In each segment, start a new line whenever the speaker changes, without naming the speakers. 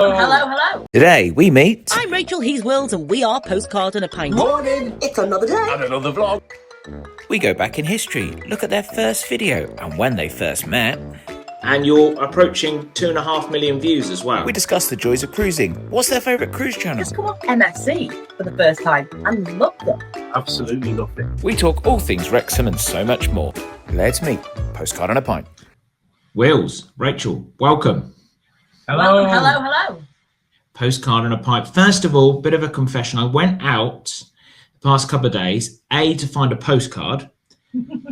Hello, hello.
Today we meet.
I'm Rachel, he's Wills, and we are Postcard and a Pint.
Morning, it's another day.
And another vlog.
We go back in history, look at their first video and when they first met.
And you're approaching 2.5 million views as well.
We discuss the joys of cruising. What's their favourite cruise channel?
Just come off MSC for the first time and loved them.
Absolutely loved it.
We talk all things Wrexham and so much more. Let's meet Postcard and a Pint.
Wills, Rachel, welcome.
Hello.
Welcome, hello, hello.
Postcard and a Pint. First of all, bit of a confession. I went out the past couple of days, to find a postcard,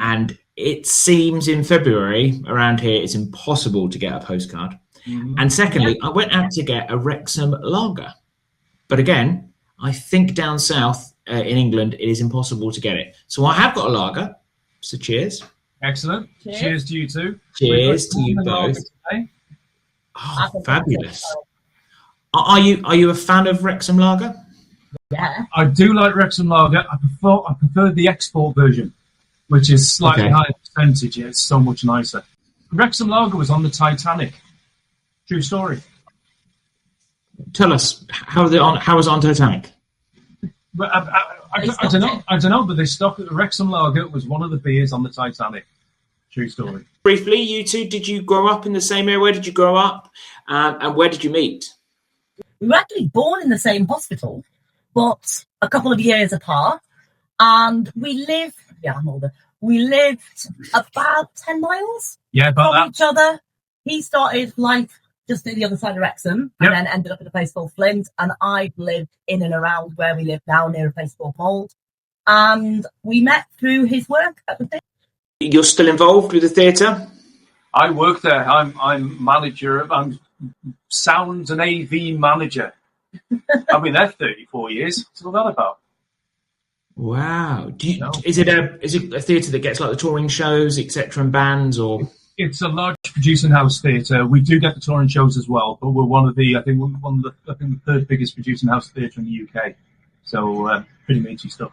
and it seems in February around here it's impossible to get a postcard. And secondly, I went out to get a Wrexham lager. But again, I think down south in England, it is impossible to get it. So I have got a lager. So cheers.
Excellent. Cheers to you too.
Cheers to you both. Oh, fabulous. Are you a fan of Wrexham lager?
Yeah.
I do like Wrexham lager. I prefer the export version, which is slightly higher percentage. Yeah, it's so much nicer. Wrexham lager was on the Titanic. True story.
Tell us, how was it on Titanic?
But I don't know, but they stopped at the Wrexham lager. It was one of the beers on the Titanic. True story.
Briefly, you two, did you grow up in the same area? Where did you grow up? And where did you meet?
We were actually born in the same hospital, but a couple of years apart. And we lived, I'm older, we lived about 10 miles from each other. He started life just at the other side of Wrexham and then ended up at a place called Flint. And I've lived in and around where we live now, near a place called Mold. And we met through his work at the theatre.
You're still involved with the theatre?
I work there. I'm manager. I'm sound and AV manager. I've been there 34 years. What's all that about?
Wow. Is it a theatre that gets like the touring shows, etc., and bands, or?
It's a large producing house theatre. We do get the touring shows as well, but we're one of the the third biggest producing house theatre in the UK. So pretty meaty stuff.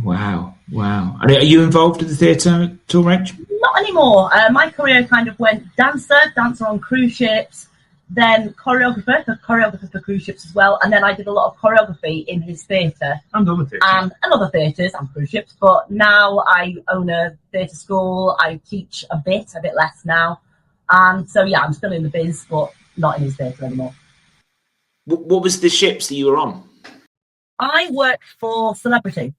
Wow. Are you involved in the theatre at all, Rach?
Not anymore. My career kind of went dancer on cruise ships, then choreographer for cruise ships as well, and then I did a lot of choreography in his theatre.
And other theatres.
And other theatres and cruise ships, but now I own a theatre school. I teach a bit less now. And so, I'm still in the biz, but not in his theatre anymore.
What was the ships that you were on?
I worked for Celebrity.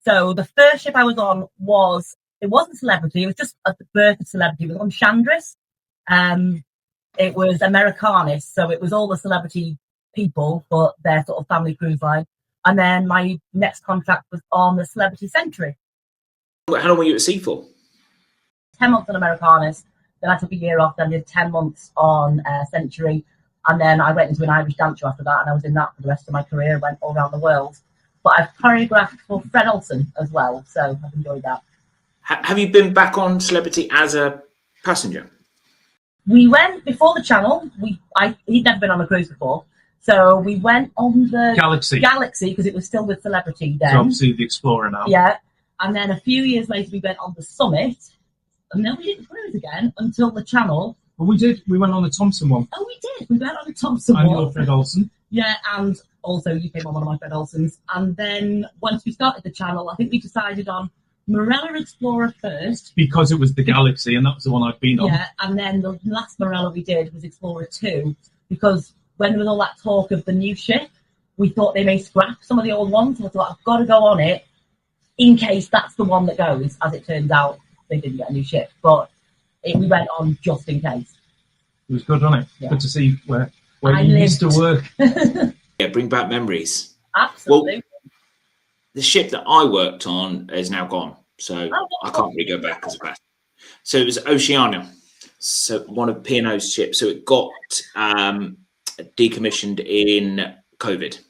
So the first ship I was on wasn't Celebrity, it was just at the birth of Celebrity. It was on Chandris. It was Americanis, so it was all the celebrity people, but their sort of family cruise line. And then my next contract was on the Celebrity Century.
How long were you at sea for?
10 months on Americanis. Then I took a year off, then did 10 months on Century. And then I went into an Irish dance show after that, and I was in that for the rest of my career, went all around the world. But I've choreographed for Fred Olsen as well, so I've enjoyed that.
Have you been back on Celebrity as a passenger?
We went before the channel. He'd never been on a cruise before, so we went on the Galaxy because it was still with Celebrity then.
So obviously the Explorer now.
Yeah, and then a few years later we went on the Summit, and then we didn't cruise again until the channel.
Well, we did. We went on the Thompson one.
Oh, we did. We went on the Thompson
and
one.
your Fred Olsen.
Yeah, and also you came on one of my Fred Olsens. And then once we started the channel, I think we decided on Morella Explorer first.
Because it was the Galaxy, and that was the one I'd been on.
Yeah, and then the last Morella we did was Explorer 2, because when there was all that talk of the new ship, we thought they may scrap some of the old ones. So I thought, I've got to go on it in case that's the one that goes. As it turns out, they didn't get a new ship, but we went on just in case.
It was good, wasn't it?
Yeah.
Good to see where you used to work.
Yeah, bring back memories.
Absolutely.
Well, the ship that I worked on is now gone, so I can't really go back as a passenger. So it was Oceania, so one of P&O's ships. So it got decommissioned in COVID.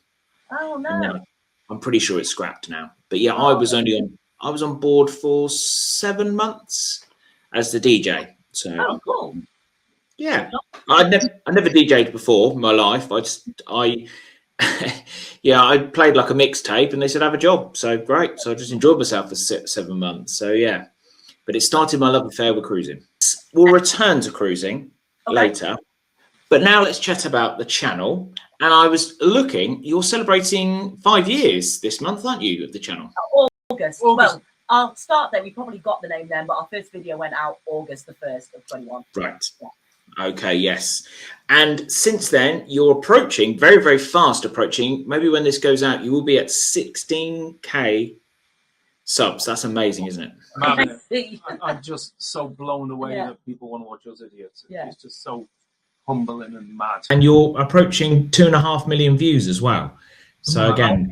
Oh no!
I'm pretty sure it's scrapped now. But yeah, I was on board for 7 months as the DJ. So
cool.
Yeah, I never DJ'd before in my life. I played like a mixtape, and they said have a job. So great. So I just enjoyed myself for 7 months. So yeah, but it started my love affair with cruising. We'll return to cruising later, But now let's chat about the channel. And I was looking, you're celebrating 5 years this month, aren't you, of the channel?
August. Well, I'll start there. We probably got the name then, but our first video went out August the 1st of 21.
Right.
Yeah.
Okay, yes. And since then, you're approaching, very, very fast approaching. Maybe when this goes out, you will be at 16K subs. That's amazing, isn't it?
I'm just so blown away that people want to watch us idiots. It's just so humbling and mad.
And you're approaching 2.5 million views as well. So again,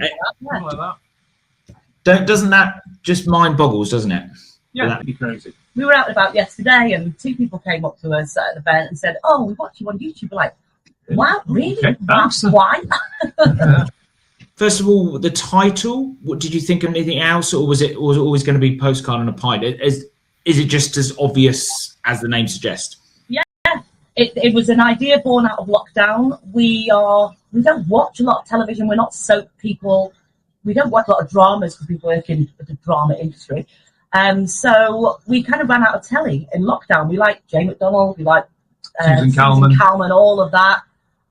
doesn't that just mind boggles, doesn't it?
Yeah, that'd be crazy.
We were out and about yesterday, and 2 people came up to us at an event and said, "Oh, we watch you on YouTube." We're like, "Wow, really?
Okay,
Why?"
First of all, the title. What did you think of anything else, or was it always going to be Postcard and a Pint? Is it just as obvious as the name suggests?
Yeah, it was an idea born out of lockdown. We don't watch a lot of television. We're not soap people. We don't watch a lot of dramas because we work in the drama industry. So we kind of ran out of telly in lockdown. We like Jane McDonald, we like
Susan Calman,
all of that.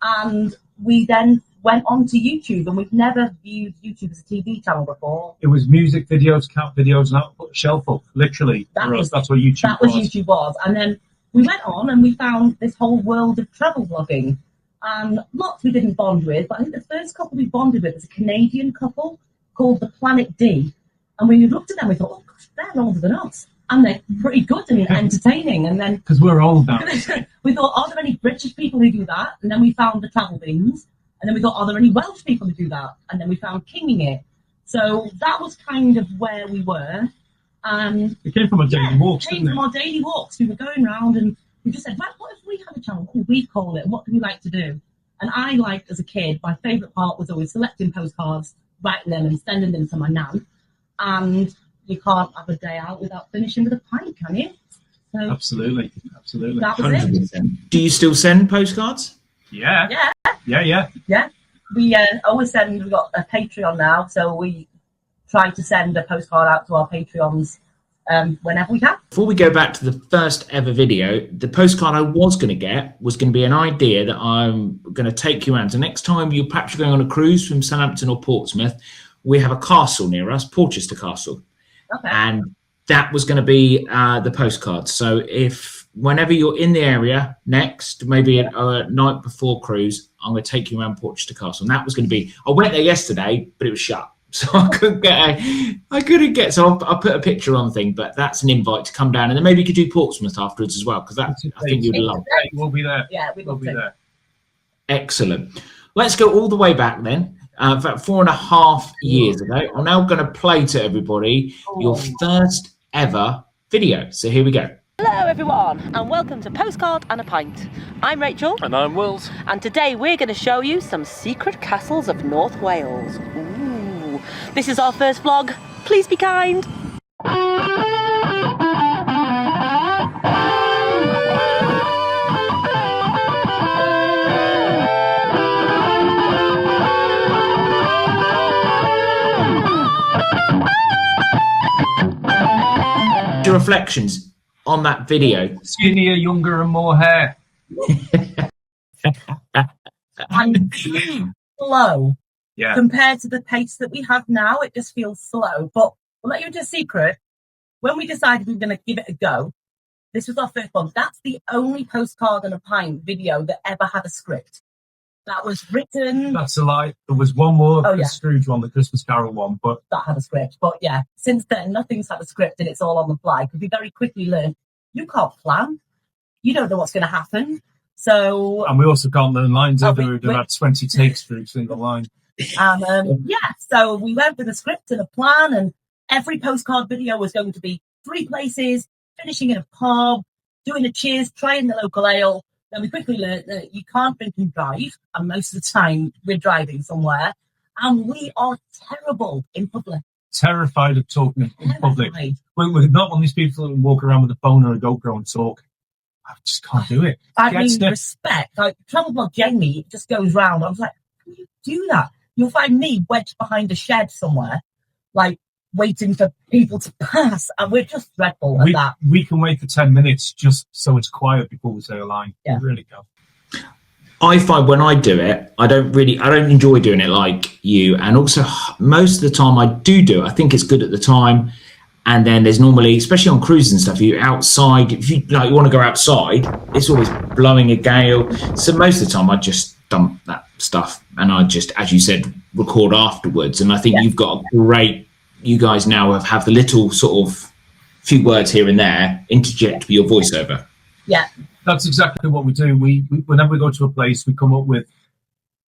And we then went on to YouTube, and we've never viewed YouTube as a TV channel before.
It was music videos, cat videos, and that put a shelf up, literally. That's what YouTube was.
And then we went on and we found this whole world of travel vlogging. And lots we didn't bond with, but I think the first couple we bonded with was a Canadian couple called the Planet D. And when we looked at them, we thought, oh gosh, they're older than us. And they're pretty good and entertaining. And then
because we're old now.
We thought, are there any British people who do that? And then we found the Travel Bins. And then we thought, are there any Welsh people who do that? And then we found Kinging It. So that was kind of where we were.
It came from our daily walks, didn't it?
From our daily walks. We were going around and we just said, right, what if we had a channel? What would we call it? And what do we like to do? And I liked, as a kid, my favourite part was always selecting postcards, writing them and sending them to my nan. And you can't have a day out without finishing with a pint, can you? So
absolutely.
That was 100%.
it. Do you still send postcards?
Yeah.
We always send. We've got a Patreon now, so we try to send a postcard out to our Patreons whenever we can.
Before we go back to the first ever video, the postcard I was going to get was going to be an idea that I'm going to take you around. So next time you're perhaps going on a cruise from Southampton or Portsmouth, we have a castle near us, Portchester Castle.
Okay.
And that was going to be the postcard. So if whenever you're in the area next, maybe a night before cruise, I'm going to take you around Portchester Castle. And that was going to be, I went there yesterday, but it was shut. So I couldn't get, so I'll put a picture on the thing, but that's an invite to come down. And then maybe you could do Portsmouth afterwards as well, because I think you'd love it.
We'll be there.
Yeah, we'll be there.
Excellent. Let's go all the way back then. About 4.5 years ago. I'm now going to play to everybody your first ever video. So here we go.
Hello everyone and welcome to Postcard and a Pint. I'm Rachel.
And I'm Wills.
And today we're going to show you some secret castles of North Wales. Ooh. This is our first vlog. Please be kind.
Your reflections on that video.
Skinnier, younger, and more hair.
And slow.
Yeah.
Compared to the pace that we have now, it just feels slow. But we'll let you into a secret. When we decided we were going to give it a go, this was our first one. That's the only Postcard and a Pint video that ever had a script. That was written.
That's a lie. There was one more,
the
Scrooge one, the Christmas Carol one, but
that had a script. But yeah, since then, nothing's had a script and it's all on the fly. Because we very quickly learned you can't plan. You don't know what's going to happen. So.
And we also can't learn lines either. We've had 20 takes for each single line.
And so we went with a script and a plan, and every postcard video was going to be 3 places, finishing in a pub, doing a cheers, trying the local ale. Then we quickly learned that you can't drink and drive, and most of the time we're driving somewhere, and we are terrible in public.
Terrified of talking in public. We're not one of these people that walk around with a phone or a GoPro and talk. I just can't do it.
I mean, respect. Like, travel blog Jamie just goes round. I was like, how can you do that? You'll find me wedged behind a shed somewhere, like, waiting for people to pass, and we're just dreadful at that.
We can wait for 10 minutes just so it's quiet before we say a line.
Yeah.
We really can.
I find when I do it, I don't enjoy doing it like you. And also most of the time I do it. I think it's good at the time. And then there's normally, especially on cruises and stuff, you're outside. If you want to go outside, it's always blowing a gale. So most of the time I just dump that stuff and I just, as you said, record afterwards. And I think you've got a great, you guys now have the little sort of few words here and there, interject with your voiceover.
Yeah.
That's exactly what we do. We whenever we go to a place, we come up with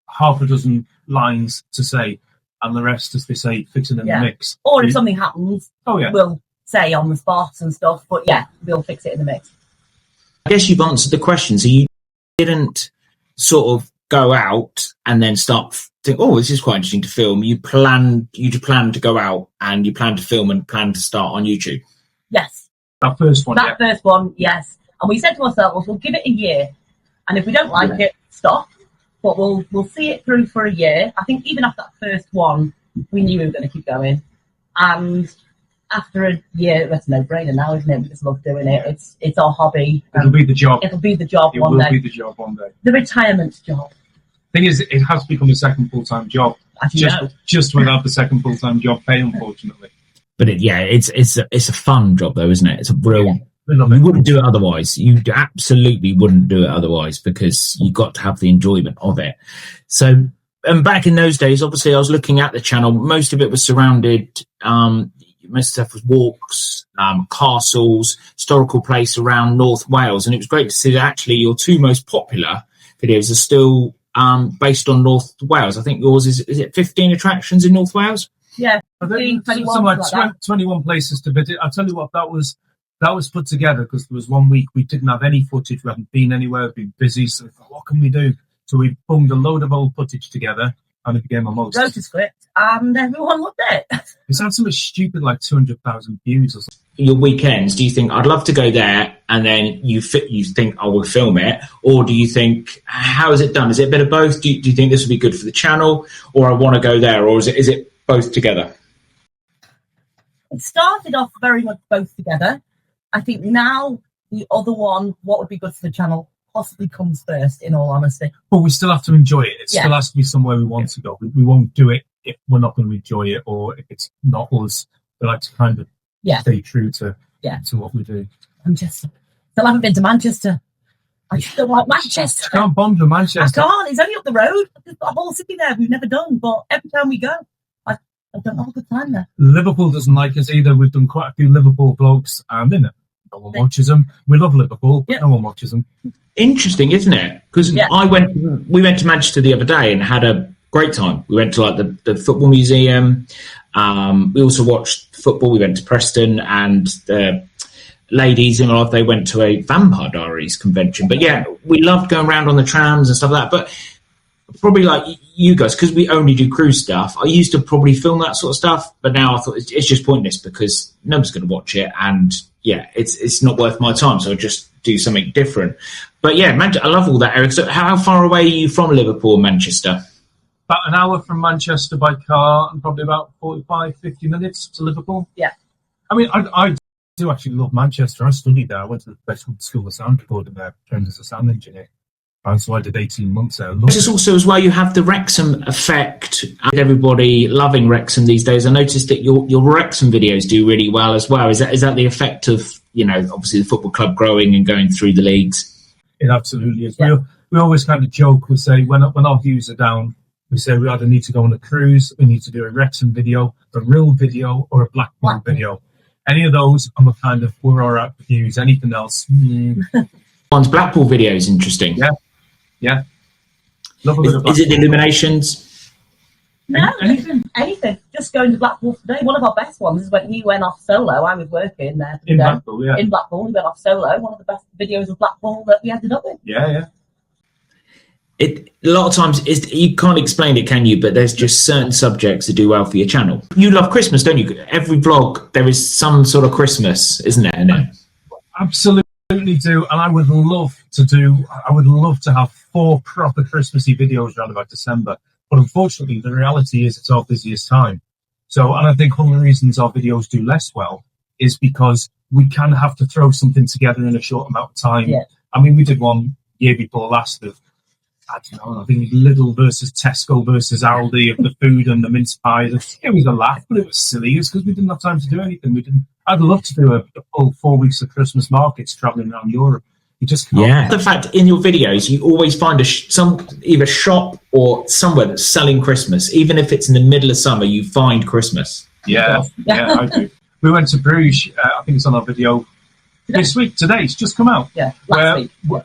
half a dozen lines to say, and the rest, as they say, fixing in the mix.
Or if something happens, we'll say on the spot and stuff. But yeah, we'll fix it in the mix.
I guess you've answered the question. So you didn't sort of go out and then start think, oh, this is quite interesting to film. You plan to go out and you plan to film and plan to start on YouTube.
Yes.
That first one.
First one, yes. And we said to ourselves, we'll give it a year, and if we don't like it, stop. But we'll see it through for a year. I think even after that first one, we knew we were going to keep going. And after a year, that's a no-brainer now, isn't it? We just love doing it. It's our hobby.
It'll be the job.
It'll be the job one day.
It will be the job one day.
The retirement job.
Thing is, it has become a second full-time job. Just without the second full-time job pay, unfortunately.
But it's a fun job though, isn't it? It's a real. You wouldn't do it otherwise. You absolutely wouldn't do it otherwise because you got to have the enjoyment of it. So, and back in those days, obviously, I was looking at the channel. Most of it was surrounded. Most of the stuff was walks, castles, historical place around North Wales, and it was great to see that actually your two most popular videos are still based on North Wales. I think yours is it 15 attractions in North Wales?
Yeah, 15, 21, like
21 places to visit. I'll tell you what, that was put together because there was 1 week we didn't have any footage. We hadn't been anywhere, we'd been busy. So we thought, what can we do? So we bunged a load of old footage together and it became a most.
Wrote a script and everyone loved it.
It's had something stupid like 200,000 views or something.
Your weekends, do you think, I'd love to go there, and then you think I will film it? Or do you think, how is it done? Is it a bit of both? Do you think this would be good for the channel, or I want to go there? Or is it both together?
It started off very much both together. I think now the other one, what would be good for the channel, possibly comes first, in all honesty.
But we still have to enjoy it. It still has to be somewhere we want to go. We won't do it if we're not going to enjoy it, or if it's not us. We like to kind of stay true to what we do.
Still haven't been to Manchester. I still like Manchester.
I can't bond with Manchester.
I can't. It's only up the road. There's a whole city there we've never done, but every time we go, I don't have a good time there.
Liverpool doesn't like us either. We've done quite a few Liverpool vlogs, and no one watches them. We love Liverpool, but no one watches them.
Interesting, isn't it? Because we went to Manchester the other day and had a great time. We went to like the football museum. We also watched football. We went to Preston, and the ladies in life, they went to a Vampire Diaries convention. But yeah, we loved going around on the trams and stuff like that. But probably like you guys, because we only do cruise stuff, I used to probably film that sort of stuff, but now I thought it's just pointless because no one's going to watch it, and it's not worth my time, so I just do something different. But yeah, I love all that, Eric. So how far away are you from Liverpool and Manchester?
About an hour from Manchester by car, and probably about 45, 50 minutes to Liverpool.
Yeah.
I mean, I do actually love Manchester. I studied there. I went to the Professional School of Sound Recording there, trained as a sound engineer. And so I did 18 months there.
This is also as well, you have the Wrexham effect. Everybody loving Wrexham these days. I noticed that your Wrexham videos do really well as well. Is that the effect of, obviously the football club growing and going through the leagues?
It absolutely is. Yeah. We always kind of joke. We say when our views are down, we say we either need to go on a cruise, we need to do a Wrexham video, a real video, or a Blackpool video. Any of those, we're all right with views. Anything else?
One's Blackpool video is interesting.
Yeah.
Is it the illuminations?
No, anything. Just going to Blackpool today. One of our best ones is when he went off solo. I was working there
in Blackpool,
In Blackpool, he went off solo. One of the best videos of Blackpool that we ended up with.
Yeah.
A lot of times you can't explain it, can you? But there's just certain subjects that do well for your channel. You love Christmas, don't you? Every vlog, there is some sort of Christmas, isn't there?
Absolutely do, and I would love to have 4 proper Christmassy videos around about December. But unfortunately, the reality is it's our busiest time. So, and I think one of the reasons our videos do less well is because we can have to throw something together in a short amount of time. Yeah. I mean, we did one year before last of I don't know, I think Lidl versus Tesco versus Aldi of the food and the mince pies. It was a laugh, but it was silly. It's because we didn't have time to do anything. I'd love to do a full 4 weeks of Christmas markets travelling around Europe. You just can't.
Yeah. The fact in your videos, you always find some either shop or somewhere that's selling Christmas. Even if it's in the middle of summer, you find Christmas.
Yeah, I do. We went to Bruges. I think it's on our video this week. Today, it's just come out.
Yeah, last week.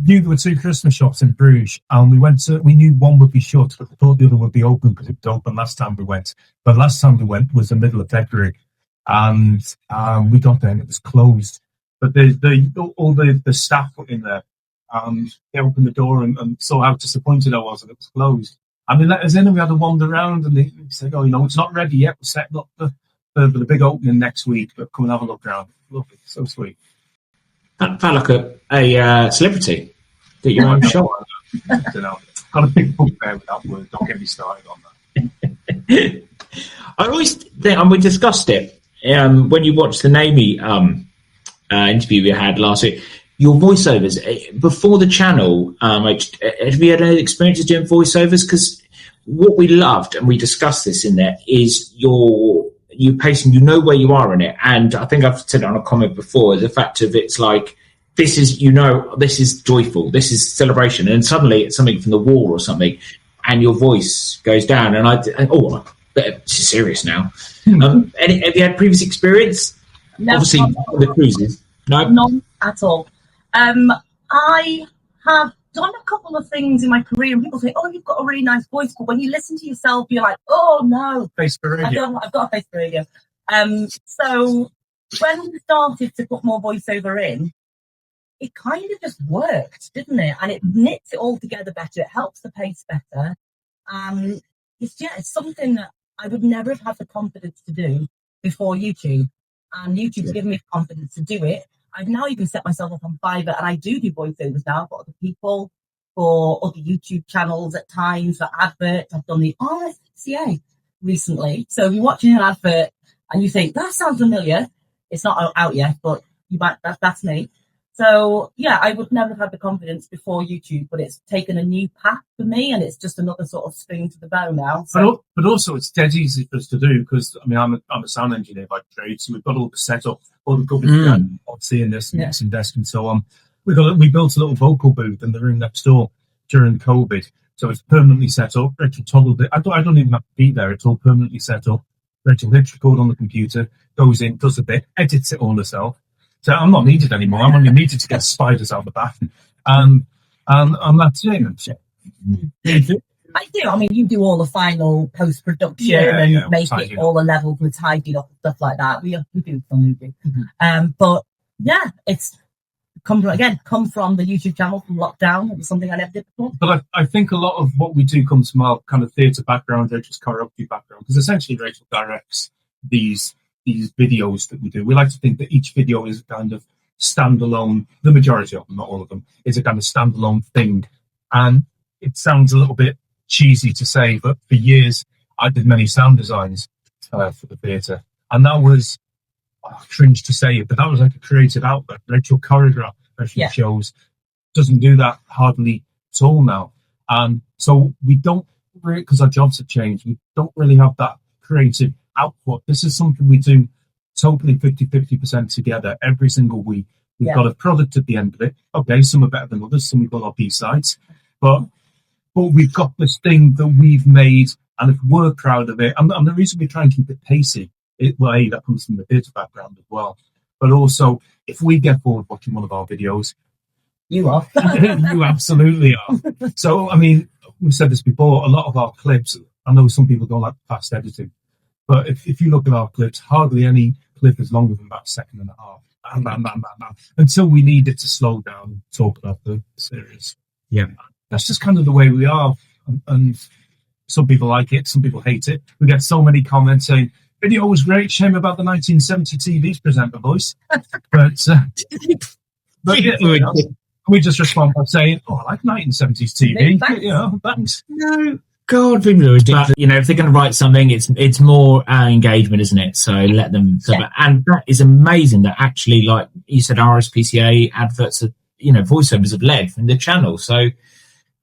Knew there were 2 Christmas shops in Bruges, and we knew one would be shut, but we thought the other would be open because it was open last time we went. But last time we went was the middle of February, and we got there and it was closed. But all the staff were in there, and they opened the door and saw how disappointed I was, and it was closed. And they let us in, and we had to wander around, and they said, "Oh, it's not ready yet. We're setting up for the big opening next week, but come and have a look around." Lovely, so sweet.
That felt like a celebrity that you're on show.
I don't know. Got a big bugbear with that word. Don't get me started on that.
I always think, and we discussed it when you watched the Naomi interview we had last week. Your voiceovers before the channel. Have you had any experiences doing voiceovers? Because what we loved, and we discussed this in there, is you pacing, where you are in it. And I think I've said it on a comment before, the fact of it's like, this is joyful, this is celebration. And suddenly it's something from the wall or something, and your voice goes down. And this is serious now. Have you had previous experience?
No,
obviously, on the cruises. No?
None at all. I have done a couple of things in my career, and people say, "Oh, you've got a really nice voice," but when you listen to yourself, you're like, "Oh no,
face for radio."
I've got a face for radio. So when we started to put more voiceover in, it kind of just worked, didn't it? And it knits it all together better. It helps the pace better. It's something that I would never have had the confidence to do before YouTube, and YouTube's given me the confidence to do it. I've now even set myself up on Fiverr, and I do voiceovers now for other people, for other YouTube channels at times, for adverts. I've done the RSCA recently. So you're watching an advert and you think, that sounds familiar. It's not out yet, but that's me. So, yeah, I would never have had the confidence before YouTube, but it's taken a new path for me, and it's just another sort of string to the bow now. So.
But also, it's dead easy for us to do because, I'm a sound engineer by trade, so we've got all the setup, all the government seeing this mixing desk and so on. We built a little vocal booth in the room next door during COVID, so it's permanently set up. Rachel toggled it. I don't even have to be there. It's all permanently set up. Rachel hits record on the computer, goes in, does a bit, edits it all herself. So I'm not needed anymore. I'm only needed to get spiders out of the bath. And that's it.
I do. I mean, you do all the final post-production and make it all the levels with tidy up and stuff like that. We do some movie. But yeah, it's come from the YouTube channel from lockdown. It was something I never did before. But
I think a lot of what we do comes from our kind of theatre background, Rachel's choreography background, because essentially Rachel directs these videos that we do. We like to think that each video is a kind of standalone, the majority of them, not all of them, is a kind of standalone thing. And it sounds a little bit cheesy to say, but for years I did many sound designs for the theatre. And that was, cringe to say it, but that was like a creative outlet. Rachel choreograph professional shows, doesn't do that hardly at all now. And so we don't, because our jobs have changed, we don't really have that creative output. This is something we do totally 50% together every single week. We've got a product at the end of it. Okay, some are better than others, some we've got our B-sides, but we've got this thing that we've made, and if we're proud of it, and the reason we try and keep it pacey, that comes from the theatre background as well, but also if we get bored watching one of our videos,
you are.
You absolutely are. So, I mean, we've said this before, a lot of our clips, I know some people don't like fast editing, but if you look at our clips, hardly any clip is longer than about a second and a half. Bam, until we need it to slow down and talk about the series. Yeah. That's just kind of the way we are. And some people like it, some people hate it. We get so many comments saying, video was great, shame about the 1970 TV's presenter voice. But we just respond by saying, I like 1970s TV. Thanks.
No. God, people are ridiculous. But, if they're going to write something, it's more engagement, isn't it? So let them. And that is amazing that actually, like you said, RSPCA adverts, voiceovers have led from the channel. So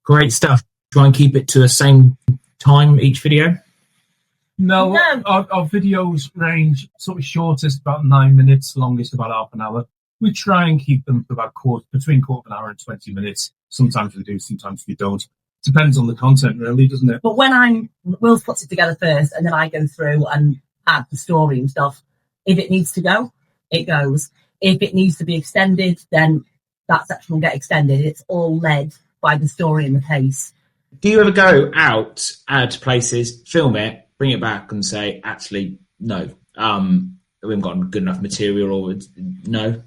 Great stuff. Try and keep it to the same time each video.
No. Our videos range sort of shortest about 9 minutes, longest about half an hour. We try and keep them for about between quarter of an hour and 20 minutes. Sometimes we do, sometimes we don't. Depends on the content, really, doesn't it?
But when Will puts it together first, and then I go through and add the story and stuff. If it needs to go, it goes. If it needs to be extended, then that section will get extended. It's all led by the story and the pace.
Do you ever go out to places, film it, bring it back and say, actually, no, we haven't got good enough material, or no?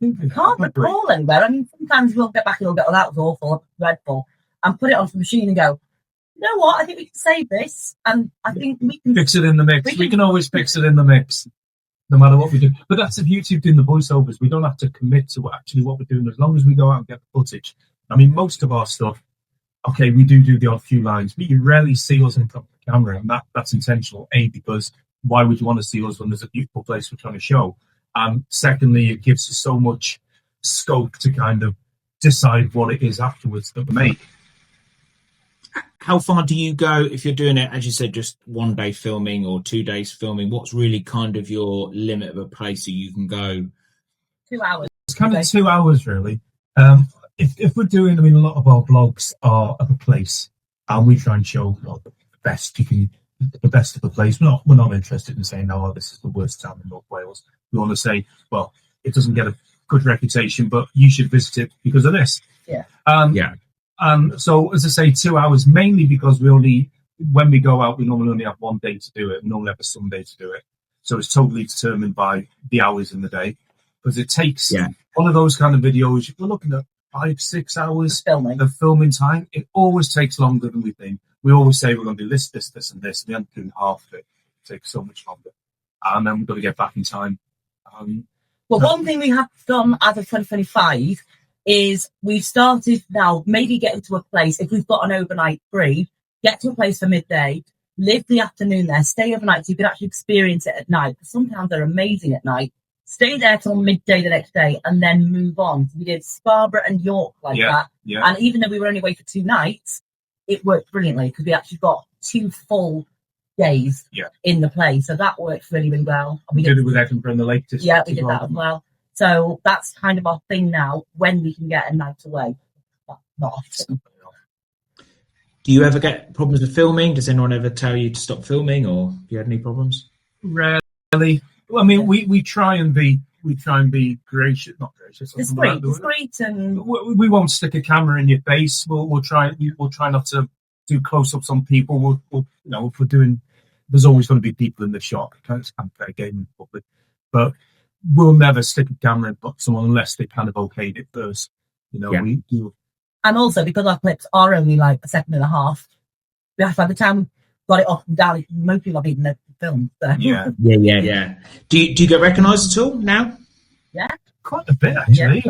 I can't recall anywhere. I mean, sometimes we'll get back and we'll go, oh, that was awful, dreadful, and put it onto the machine and go, you know what, I think we can save this, and I think we can...
Fix it in the mix. We can always fix it in the mix, no matter what we do. But that's the beauty of doing the voiceovers. We don't have to commit to what we're doing, as long as we go out and get the footage. I mean, most of our stuff, okay, we do the odd few lines, but you rarely see us in front of the camera, and that's intentional. A, because why would you want to see us when there's a beautiful place we're trying to show? Secondly, it gives us so much scope to kind of decide what it is afterwards that we make.
How far do you go if you're doing it, as you said, just 1 day filming or 2 days filming? What's really kind of your limit of a place that you can go?
2 hours.
It's kind of 2 hours, really. If we're doing, I mean, a lot of our blogs are of a place, and we try and show the best of the place. We're not interested in saying, oh, this is the worst town in North Wales. We want to say, well, it doesn't get a good reputation, but you should visit it because of this.
Yeah.
So, as I say, 2 hours, mainly because when we go out, we normally only have 1 day to do it. We normally have a Sunday to do it. So it's totally determined by the hours in the day. Because it takes one of those kind of videos, we're looking at 5-6 hours of filming time. It always takes longer than we think. We always say we're going to do this, and this. We end up doing half of it. It takes so much longer. And then we've got to get back in time.
One thing we have done as of 2025 is we've started now maybe getting to a place, if we've got an overnight free, get to a place for midday, live the afternoon there, stay overnight so you can actually experience it at night. Because sometimes they're amazing at night. Stay there till midday the next day and then move on. So we did Scarborough and York that. Yeah. And even though we were only away for 2 nights, it worked brilliantly because we actually got 2 full days in the play. So that worked really, really well. And
we did it with Edinburgh and the Lake District.
Yeah, we did that as well. So that's kind of our thing now when we can get a night away. But not often.
Do you ever get problems with filming? Does anyone ever tell you to stop filming, or have you had any problems?
Rarely. Well, I mean, we try and be gracious, not gracious.
Discreet, and
we won't stick a camera in your face. We'll try not to do close-ups on people. If we're doing, there's always going to be people in the shot. It's kind of fair game in public, but we'll never stick a camera in someone unless they kind of okayed it first.
And also because our clips are only like a second and a half, by the time got it off and down, most people have even the film. So.
Yeah. Do you get recognised at all now?
Yeah,
quite a bit actually.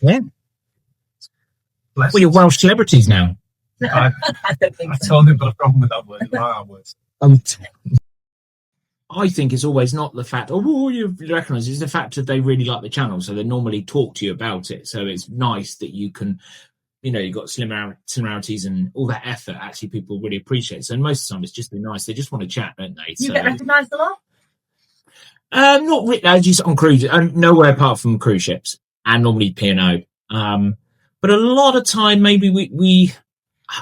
Yeah. Well, you're Welsh celebrities now.
I don't think
I told him, got a problem with that word. Words.
I think it's always not the fact, you recognise, it's the fact that they really like the channel, so they normally talk to you about it. So it's nice that you can, you've got similarities and all that effort. Actually, people really appreciate. So most of the time, it's just been nice. They just want to chat, don't they?
You get recognised a lot?
Not really. Just on cruises, nowhere apart from cruise ships, and normally P&O. But a lot of time, maybe we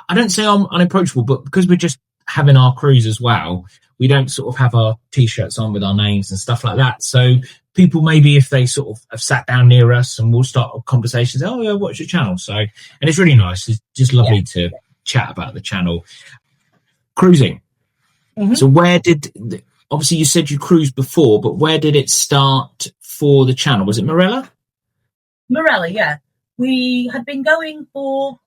I don't say I'm unapproachable, but because we're just having our cruise as well, we don't sort of have our T-shirts on with our names and stuff like that. So people, maybe if they sort of have sat down near us and we'll start conversations, oh yeah, what's your channel? So, and it's really nice. It's just lovely to chat about the channel. Cruising. Mm-hmm. So obviously you said you cruised before, but where did it start for the channel? Was it Morella?
Morella, yeah. We had been going for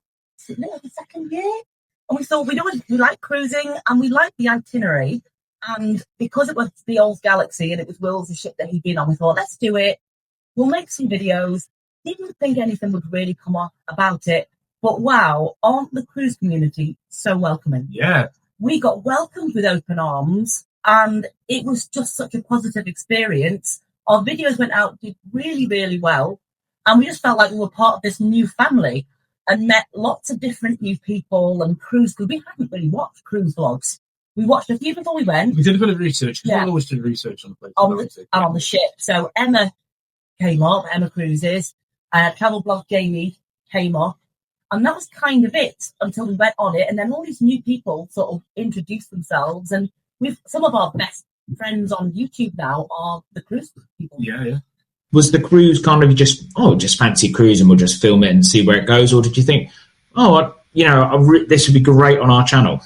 the second year. And we thought we like cruising and we liked the itinerary. And because it was the old Galaxy and it was Will's ship that he'd been on, we thought, let's do it. We'll make some videos. Didn't think anything would really come up about it. But wow, aren't the cruise community so welcoming?
Yeah.
We got welcomed with open arms and it was just such a positive experience. Our videos went out, did really, really well. And we just felt like we were part of this new family. and met lots of different new people and cruise. We hadn't really watched cruise vlogs. We watched a few before we went.
We did a bit of research.
Yeah.
We always do research on the place.
On the ship. So Emma came up, Emma Cruises, travel blog Jamie came up, and that was kind of it until we went on it. And then all these new people sort of introduced themselves, and we've some of our best friends on YouTube now are the cruise people.
Yeah.
Was the cruise kind of just fancy cruise and we'll just film it and see where it goes, or did you think, this would be great on our channel?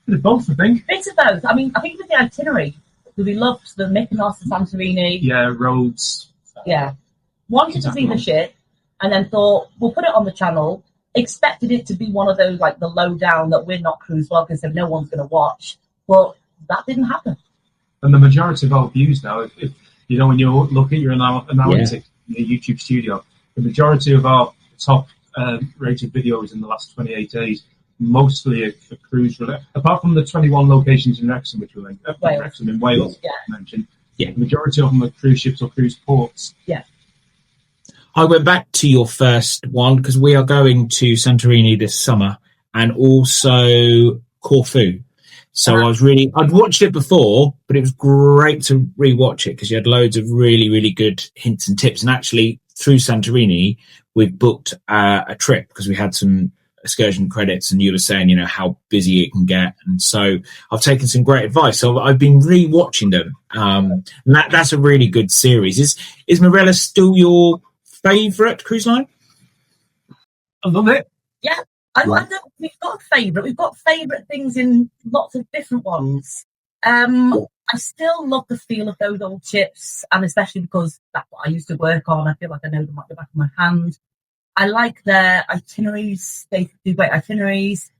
Bit of both, I think.
Bit of both. I mean, I think with the itinerary, we loved the Mykonos and Santorini.
Yeah, roads.
Yeah. Wanted to see the ship, and then thought, we'll put it on the channel. Expected it to be one of those, like, the lowdown that we're not cruise vloggers, so no one's going to watch. But that didn't happen.
And the majority of our views now, if when you look at your analytics in the YouTube studio, the majority of our top rated videos in the last 28 days, mostly a cruise related, apart from the 21 locations in Wrexham, which we linked, Wrexham in Wales, mentioned. Yeah, the majority of them are cruise ships or cruise ports.
Yeah.
I went back to your first one because we are going to Santorini this summer and also Corfu. So I'd watched it before, but it was great to rewatch it because you had loads of really, really good hints and tips. And actually, through Santorini, we've booked a trip because we had some excursion credits, and you were saying, how busy it can get. And so I've taken some great advice. So I've been rewatching them. And that's a really good series. Is Marella still your favourite cruise line?
I love it.
Yeah. We've got a favourite. We've got favourite things in lots of different ones. I still love the feel of those old ships, and especially because that's what I used to work on. I feel like I know them like the back of my hand. I like their itineraries. They do great itineraries.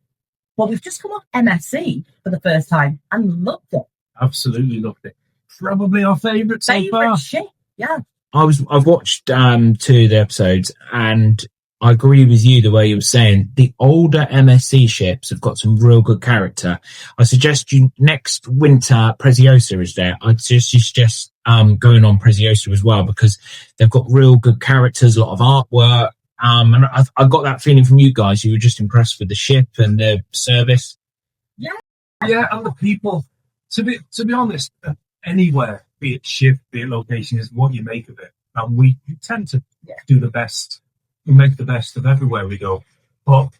But we've just come off MSC for the first time and loved it.
Absolutely loved it. Probably our favourite so far.
Ship, yeah.
I've watched 2 of the episodes, and I agree with you the way you were saying. The older MSC ships have got some real good character. I suggest you next winter, Preziosa is there. I'd suggest going on Preziosa as well because they've got real good characters, a lot of artwork. And I got that feeling from you guys. You were just impressed with the ship and the service.
Yeah,
and the people. To be honest, anywhere, be it ship, be it location, is what you make of it. And we tend to do the best. We make the best of everywhere we go. But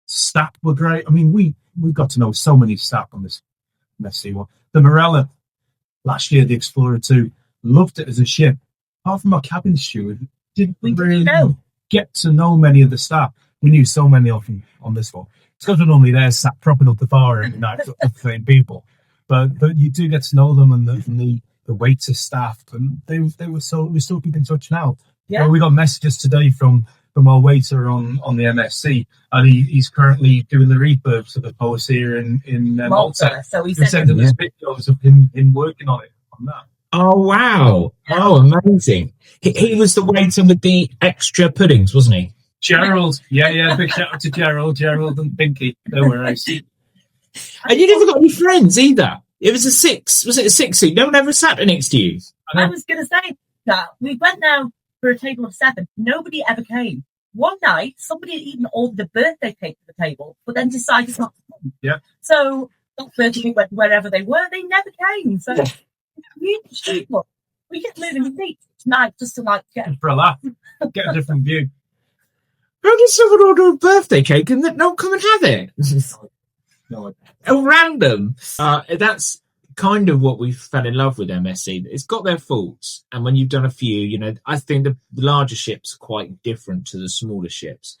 staff were great. I mean, we got to know so many staff on this MSC one. The Marella, last year, the Explorer 2, loved it as a ship. Apart from our cabin steward, didn't really get to know many of the staff. We knew so many of them on this one. Because we're normally there sat propping up the bar every night for the same people. But you do get to know them, and the waiter staff, and we're still keeping in touch now. Yeah. We got messages today from our waiter on the MSC, and he's currently doing the refurbs of the Poesia in Malta.
So he
sent us videos of him working on that.
Oh, wow. Oh, amazing. He was the waiter with the extra puddings, wasn't he?
Gerald. Yeah. Big shout out to Gerald and Pinky. No worries.
And you never got any friends either. It was a 6. Was it a 6 seat? No one ever sat next to you.
I was going to say that. We went now for a table of 7. Nobody ever came. One night, somebody had even ordered a birthday cake for the table, but then decided not to come.
Yeah.
So that birthday cake went wherever they were. They never came. So we get moving seats tonight just to get
for a laugh, get a different view.
How does someone order a birthday cake and then not come and have it?
No,
random. That's kind of what we fell in love with MSC. It's got their faults, and when you've done a few, I think the larger ships are quite different to the smaller ships.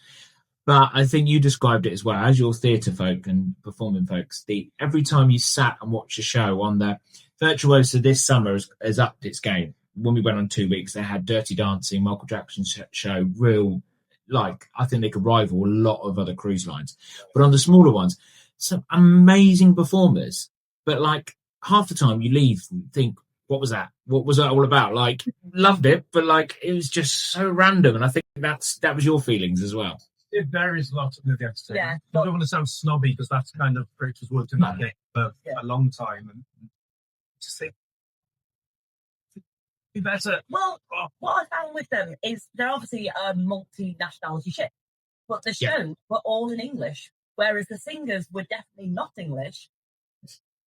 But I think you described it as well as your theatre folk and performing folks. Every time you sat and watched a show on the Virtuosa this summer has upped its game. When we went on 2 weeks, they had Dirty Dancing, Michael Jackson's show, I think they could rival a lot of other cruise lines. But on the smaller ones, some amazing performers. But half the time you leave and think, what was that? What was that all about? Loved it, but it was just so random. And I think that was your feelings as well.
It varies a lot of the episode.
Yeah.
I don't want to sound snobby because that's kind of Rach has worked in that game for a long time. And just think, be better.
Well, what I found with them is they're obviously a multi-nationality ship. but the shows were all in English, whereas the singers were definitely not English.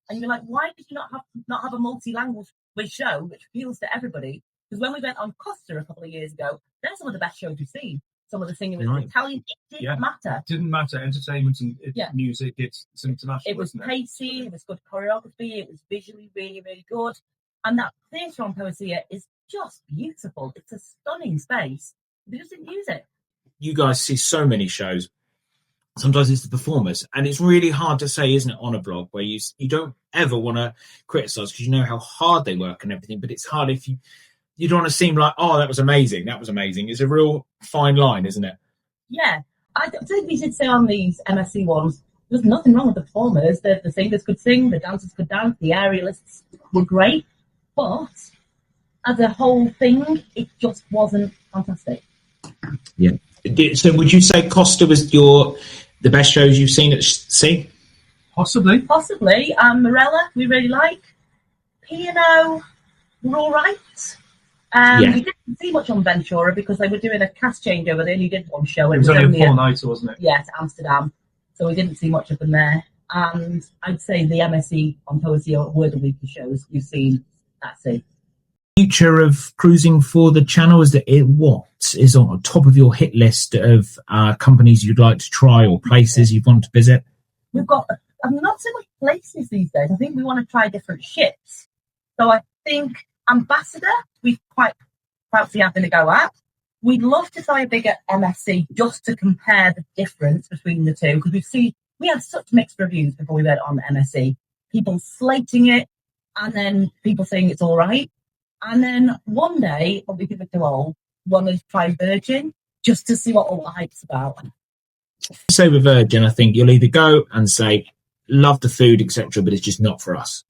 And you're like, why did you not have a multi-language show which appeals to everybody? Because when we went on Costa a couple of years ago, they're some of the best shows we've seen. Some of the singing was Italian. It didn't matter.
It didn't matter. Entertainment and music, it's international.
It was pacey, it was good choreography, it was visually really, really good. And that theatre on Poesia is just beautiful. It's a stunning space. They just didn't use it.
You guys see so many shows. Sometimes it's the performers, and it's really hard to say, isn't it, on a blog where you don't ever want to criticize because you know how hard they work and everything, but it's hard if you don't want to seem like, oh, that was amazing. It's a real fine line, isn't it?
Yeah. I think we should say on these MSC ones, there's nothing wrong with the performers. The singers could sing, the dancers could dance, the aerialists were great, but as a whole thing, it just wasn't fantastic.
Yeah. So would you say Costa was the best shows you've seen at sea?
Possibly.
Morella, we really like. P&O, we're all right. We didn't see much on Ventura because they were doing a cast changeover. They only did one show.
It was only a 4-nighter, wasn't it?
Yeah, to Amsterdam. So we didn't see much of them there. And I'd say the MSC on Poesia were the weekly shows you've seen at sea.
Future of cruising for the channel, what is on top of your hit list of companies you'd like to try or places you want to visit?
We've got not so much places these days. I think we want to try different ships. So I think Ambassador, we quite fancy having a go at. We'd love to try a bigger MSC just to compare the difference between the two, because we had such mixed reviews before we went on the MSC. People slating it, and then people saying it's all right. And then one day, when we give it to all, want to try Virgin just to see what all the hype's about.
So with Virgin, I think you'll either go and say, love the food, etc., but it's just not for us.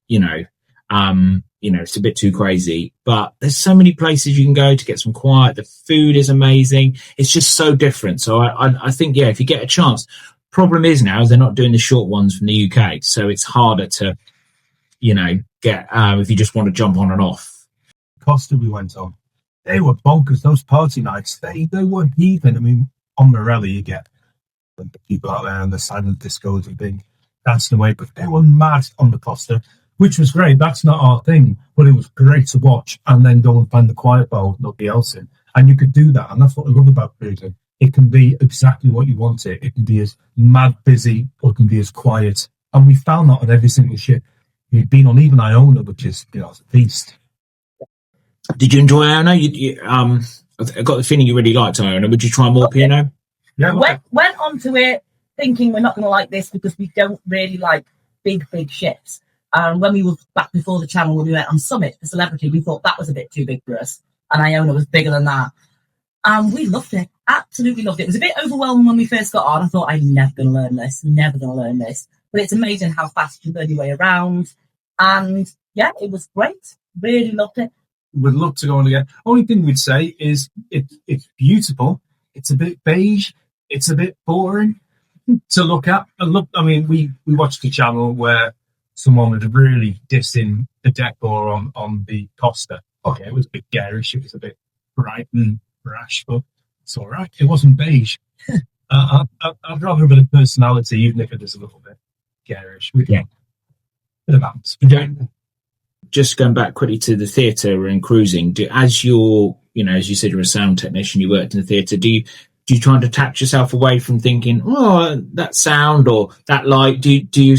It's a bit too crazy. But there's so many places you can go to get some quiet. The food is amazing. It's just so different. So I think, if you get a chance. Problem is now they're not doing the short ones from the UK, so it's harder to, get if you just want to jump on and off.
Costa we went on, they were bonkers. Those party nights, they weren't heathen. I mean, on Morella you get the people out there and the silent discos have been dancing away, but they were mad on the Costa, which was great. That's not our thing, but it was great to watch and then go and find the quiet bar with nobody else in. And you could do that, and that's what I love about cruising. It can be exactly what you want it. It can be as mad busy or it can be as quiet. And we found that on every single ship we've been on, even Iona, which is, it's a beast.
Did you enjoy Iona? I got the feeling you really liked Iona. Would you try more P&O?
Yeah.
Went onto it thinking we're not going to like this because we don't really like big ships. And when we were back before the channel, when we went on Summit for Celebrity, we thought that was a bit too big for us. And Iona was bigger than that. And we loved it. Absolutely loved it. It was a bit overwhelming when we first got on. I thought, I'm never going to learn this. But it's amazing how fast you learn your way around. And it was great. Really loved it.
Would love to go on again. Only thing we'd say is it's beautiful. It's a bit beige. It's a bit boring to look at. We watched a channel where someone was really dissing the decor on the Costa. Okay, it was a bit garish. It was a bit bright and brash, but it's all right. It wasn't beige. I'd rather a bit of personality, even if it is a little bit garish. Bit of atmosphere.
Just going back quickly to the theatre and cruising, as you said, you're a sound technician, you worked in the theatre, do you try and detach yourself away from thinking, that sound or that light? Do you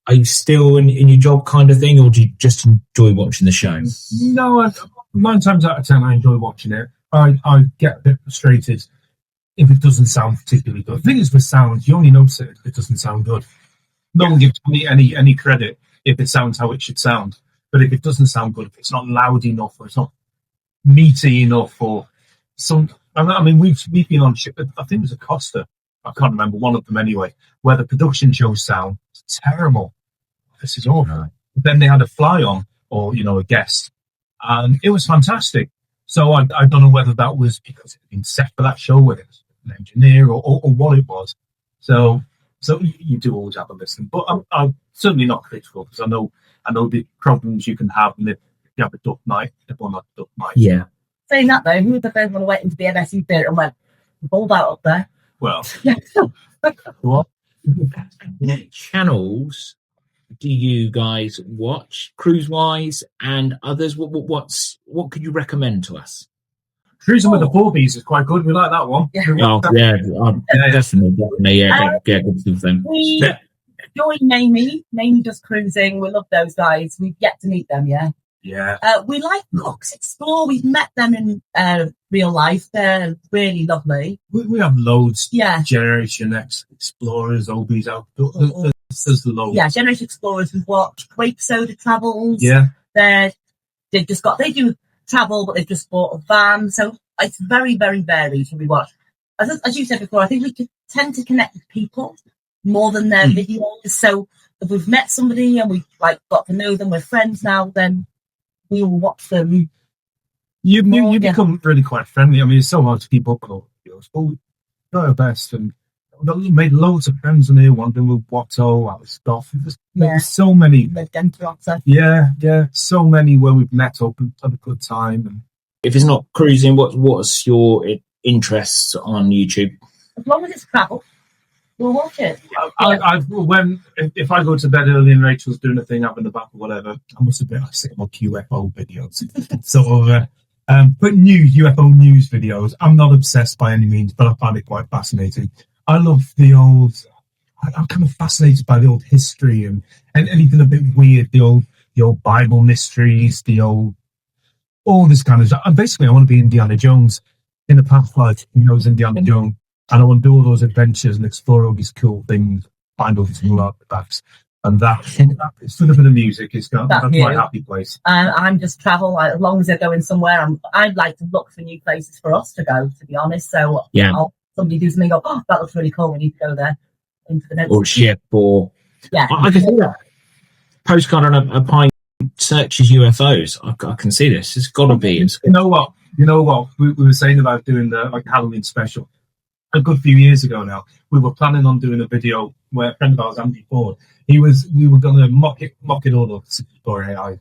are you still in your job kind of thing, or do you just enjoy watching the show?
No, 9 times out of 10 I enjoy watching it. I get a bit frustrated if it doesn't sound particularly good. The thing is with sound, you only notice it if it doesn't sound good. No one gives me any credit if it sounds how it should sound. But if it doesn't sound good, if it's not loud enough, or it's not meaty enough, or some, we've been on ship. I think it was a Costa. I can't remember, one of them anyway, where the production show sound was terrible. This is awful. But then they had a fly on, or a guest, and it was fantastic. So I don't know whether that was because it had been set for that show, whether it was an engineer or what it was. So you do always have a listen, but I'm certainly not critical, because I know the problems you can have, and if you have a duck night, everyone has a duck night.
Yeah.
Saying that though, who was the first one who went into the MSC theatre and went, balled out up there?
Well,
What channels do you guys watch, cruise-wise, and others? What could you recommend to us?
Cruising with the Fourbees is quite good. We like that one.
Yeah.
Definitely, get good to them.
We enjoy Mamie. Mamie does cruising. We love those guys. We've yet to meet them, yeah.
Yeah.
We like Lux Explore. We've met them in real life. They're really lovely.
We have loads.
Yeah.
Generation X Explorers, Obies out. There's loads.
Yeah, Generation Explorers we've watched. Grape Soda Travels.
Yeah.
They do travel, but they've just bought a van. So it's very, very varied to be watched. As you said before, I think we tend to connect with people more than their videos. So if we've met somebody and we've got to know them, we're friends now, then we will watch them.
You become really quite friendly. I mean, it's so hard to keep up with all the videos, but we do our best, and we made loads of friends in here. One thing with Watto, Alice stuff. There's so many. Yeah, so many where we've met up and had a good time. And
if it's not cruising, what's your interests on YouTube?
As long as it's travel, we'll watch it.
If I go to bed early and Rachel's doing a thing up in the back or whatever, I must admit I see more QFO videos. sort of. But UFO news videos. I'm not obsessed by any means, but I find it quite fascinating. I love the old. I'm kind of fascinated by the old history and anything a bit weird. The old Bible mysteries. All this kind of stuff. And basically, I want to be Indiana Jones in the past life. Indiana Jones, and I want to do all those adventures and explore all these cool things, find all these little artifacts. And it's for the bit of music. That's my happy place.
I'm just travel. As long as they're going somewhere, I'd like to look for new places for us to go, to be honest. So somebody do something, go, oh, that looks really cool. We need to go there. Into the next
or ship, or I can see that. Postcard on a Pint searches UFOs. I can see this. It's got to be.
You know what? We were saying about doing the Halloween special a good few years ago now. We were planning on doing a video where a friend of ours, Andy Ford, we were going to mock it all up for AI,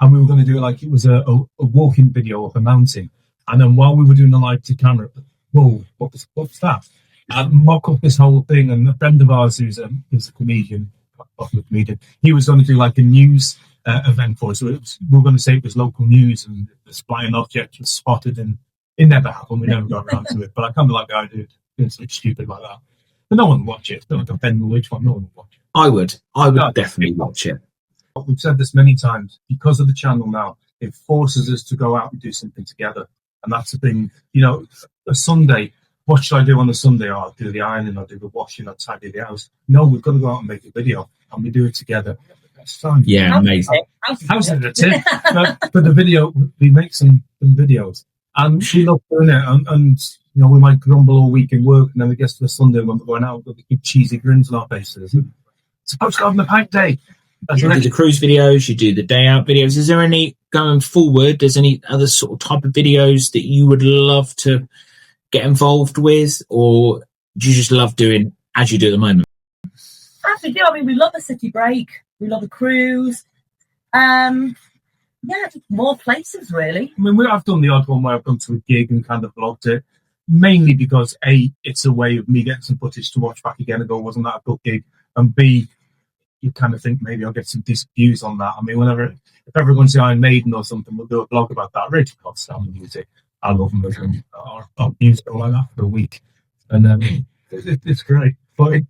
and we were going to do it like it was a walking video of a mountain. And then while we were doing the live to camera, whoa, what's that? And mock up this whole thing. And a friend of ours who's a comedian, popular comedian, he was going to do like a news event for us. So we were going to say it was local news, and this flying object was spotted, and it never happened. We never got around to it. But I kind of like the idea of doing something stupid like that. But no one would watch it. It's not like a Ben Which one. No one would watch it.
I would definitely watch it.
We've said this many times. Because of the channel now, it forces us to go out and do something together. And that's the thing. A Sunday, what should I do on a Sunday? I'll do the ironing, I'll do the washing, I'll tidy the house. No, we've got to go out and make a video. And we do it together. That's fun.
Yeah, amazing.
How's it a tip? For the video, we make some videos. And we love doing it. And we might grumble all week in work, and then we get to the Sunday when we're going out with big cheesy grins on our faces. It's Postcard on the Pint Day.
You do the cruise videos, you do the day out videos. Is there any, going forward, there's any other sort of type of videos that you would love to get involved with, or do you just love doing as you do at the moment?
As we do, we love a city break, we love a cruise. Just more places, really.
I've done the odd one where I've gone to a gig and kind of vlogged it, mainly because A, it's a way of me getting some footage to watch back again and go, wasn't that a good gig? And B, you kind of think maybe I'll get some decent views on that. If everyone's the Iron Maiden or something, we'll do a blog about that. Rachel can't stand music. I love them. I'll use it like that for a week. And then it's great. But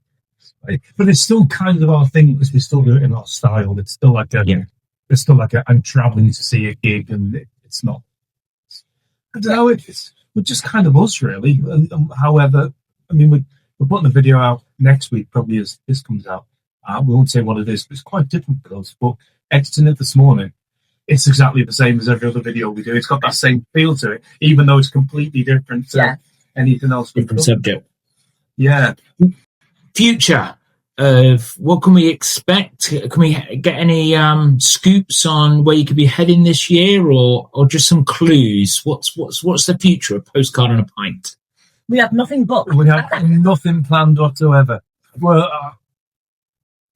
it's still kind of our thing, because we still do it in our style. It's still like I'm traveling to see a gig, and it's not. I don't know. We're just kind of us, really. However, we're putting a video out next week, probably as this comes out. We won't say what it is, but it's quite different for us. But editing it this morning, it's exactly the same as every other video we do. It's got that same feel to it, even though it's completely different to anything else.
Different subject.
Yeah.
Future of what can we expect? Can we get any scoops on where you could be heading this year, or just some clues? What's the future of Postcard on a Pint?
We have nothing booked.
We have nothing planned whatsoever. Well,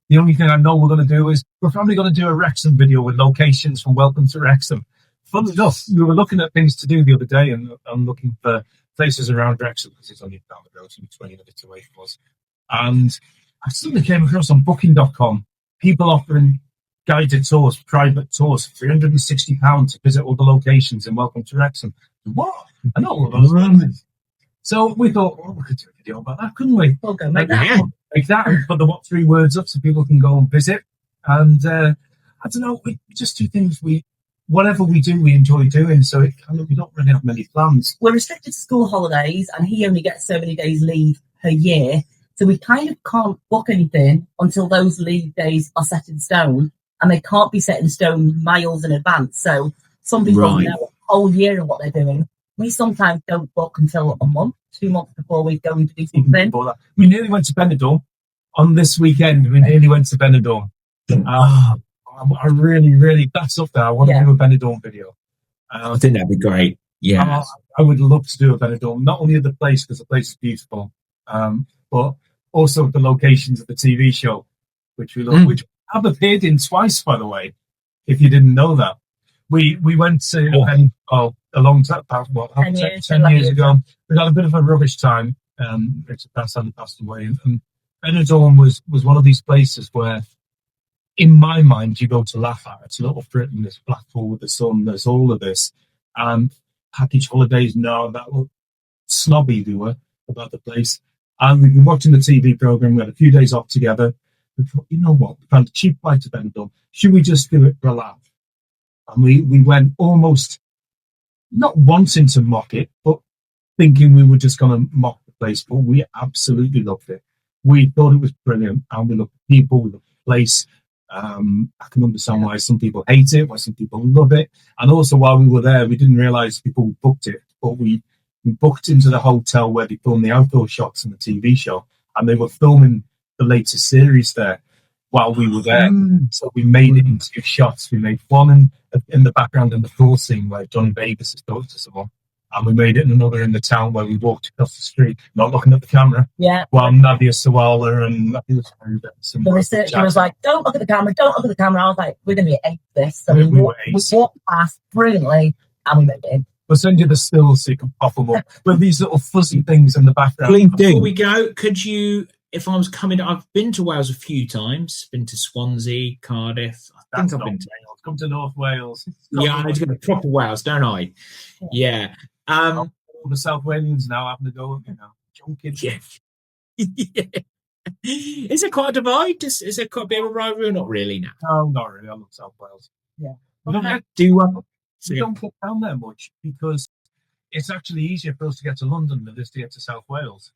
the only thing I know we're going to do is we're probably going to do a Wrexham video with locations from Welcome to Wrexham. Fun enough, we were looking at things to do the other day, and I'm looking for places around Wrexham, because it's only down the road, it's only 20 minutes away from us. And I suddenly came across on Booking.com people offering guided tours, private tours, £360 to visit all the locations in Welcome to Wrexham. What? I know all those places. So we thought, well, we could do a video about that, couldn't we?
We'll go make that.
Exactly. Put the what 3 words up so people can go and visit. And I don't know, we just do things whatever we do, we enjoy doing. So we don't really have many plans.
We're restricted to school holidays, and he only gets so many days leave per year. So we kind of can't book anything until those leave days are set in stone, and they can't be set in stone miles in advance. So some people know a whole year of what they're doing. We sometimes don't book until a month, 2 months before we go to do something.
We nearly went to Benidorm on this weekend. We nearly went to Benidorm. I really, that's up there. I want to do a Benidorm video.
I think that'd be great. Yeah.
I would love to do a Benidorm, not only of the place, because the place is beautiful, but also the locations of the TV show, which we love, which have appeared in twice, by the way, if you didn't know that. We went to a long time, about 10 years ago. We had a bit of a rubbish time. Richard hadn't passed away. And Benidorm was one of these places where, in my mind, you go to laugh at. It's Little Britain, there's Blackpool with the sun, there's all of this. And package holidays, no, that was snobby we were about the place. And we've been watching the TV programme. We had a few days off together. We thought, you know what? We found a cheap flight to Benidorm. Should we just do it for a laugh? And we went almost not wanting to mock it, but thinking we were just going to mock the place. But we absolutely loved it. We thought it was brilliant. And we loved the people, we loved the place. I can understand why some people hate it, why some people love it. And also, while we were there, we didn't realise people booked it, but we booked into the hotel where they filmed the outdoor shots in the TV show, and they were filming the latest series there while we were there. So we made it into 2 shots. We made one in the background in the full scene where Johnny Vegas is talking to someone, and we made it in another in the town where we walked across the street, not looking at the camera. Yeah. While Nadia Sawala and
the researcher was like, "Don't look at the camera, don't look at the camera." I was like, "We're going to be ace this." So we walked past brilliantly, and we made it in.
We'll send you the stills so you can pop them up with these little fuzzy things in the background.
Before we go, could you, if I was coming, I've been to Wales a few times, been to Swansea, Cardiff. I think I've been to
Wales. Come to North Wales.
Yeah, I need to go to proper Wales, don't I? Yeah.
All the South Wales now having to go, junking.
Yeah. Is it quite a divide? Is it quite a bit of a rivalry or not really now?
No, not really. I love South Wales.
Yeah.
We don't get down there much because it's actually easier for us to get to London than it is to get to South Wales,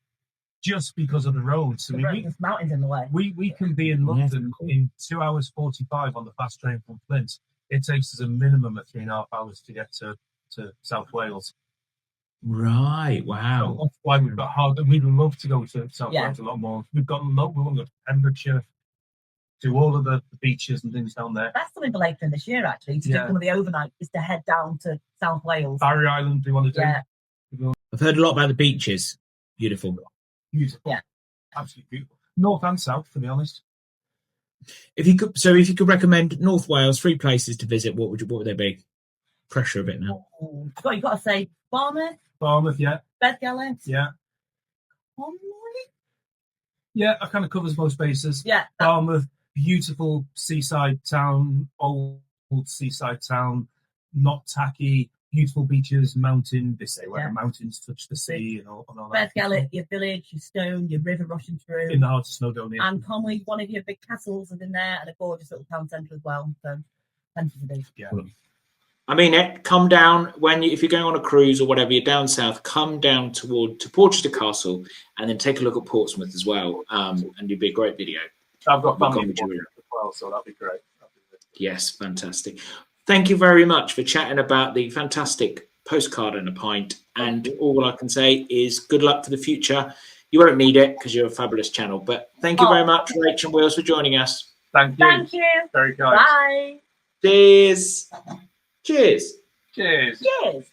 just because of the roads.
There's mountains in the way.
We can be in London in 2 hours 45 on the fast train from Flint. It takes us a minimum of 3.5 hours to get to South Wales.
Right. Wow.
So that's why we've got hard. We'd love to go to South Wales a lot more. We want to go to Pembrokeshire, do all of the beaches and things down there.
That's something for later this year, actually, to do some of the overnight, is to head down to South Wales.
Barry Island, we want to do.
Yeah.
I've heard a lot about the beaches. Beautiful.
Beautiful. Yeah. Absolutely beautiful. North and south, to be honest.
If you could recommend North Wales 3 places to visit, what would they be? Pressure a bit now.
You've got to say
Barmouth, yeah.
Beddgelert.
Yeah. Yeah, that kind of covers most bases.
Yeah.
Barmouth, beautiful seaside town, old seaside town, not tacky, beautiful beaches, mountain. They say where the mountains touch the sea and all that.
Beddgelert, your village, your stone, your river rushing through.
In the heart of Snowdonia.
And Conwy, one of your big castles is in there, and a gorgeous little town centre as well. So, plenty to do.
Yeah.
I mean, come down if you're going on a cruise or whatever, you're down south, come down to Portchester Castle and then take a look at Portsmouth as well. And it'd be a great video.
I've got family as well, so that'd be great.
Yes, fantastic. Thank you very much for chatting about the fantastic Postcard and a Pint. And all I can say is good luck for the future. You won't need it because you're a fabulous channel. But thank you very much, Rach and Wills, for joining us.
Thank you.
Thank you.
Very kind.
Bye.
Cheers. Cheers.
Cheers.
Cheers.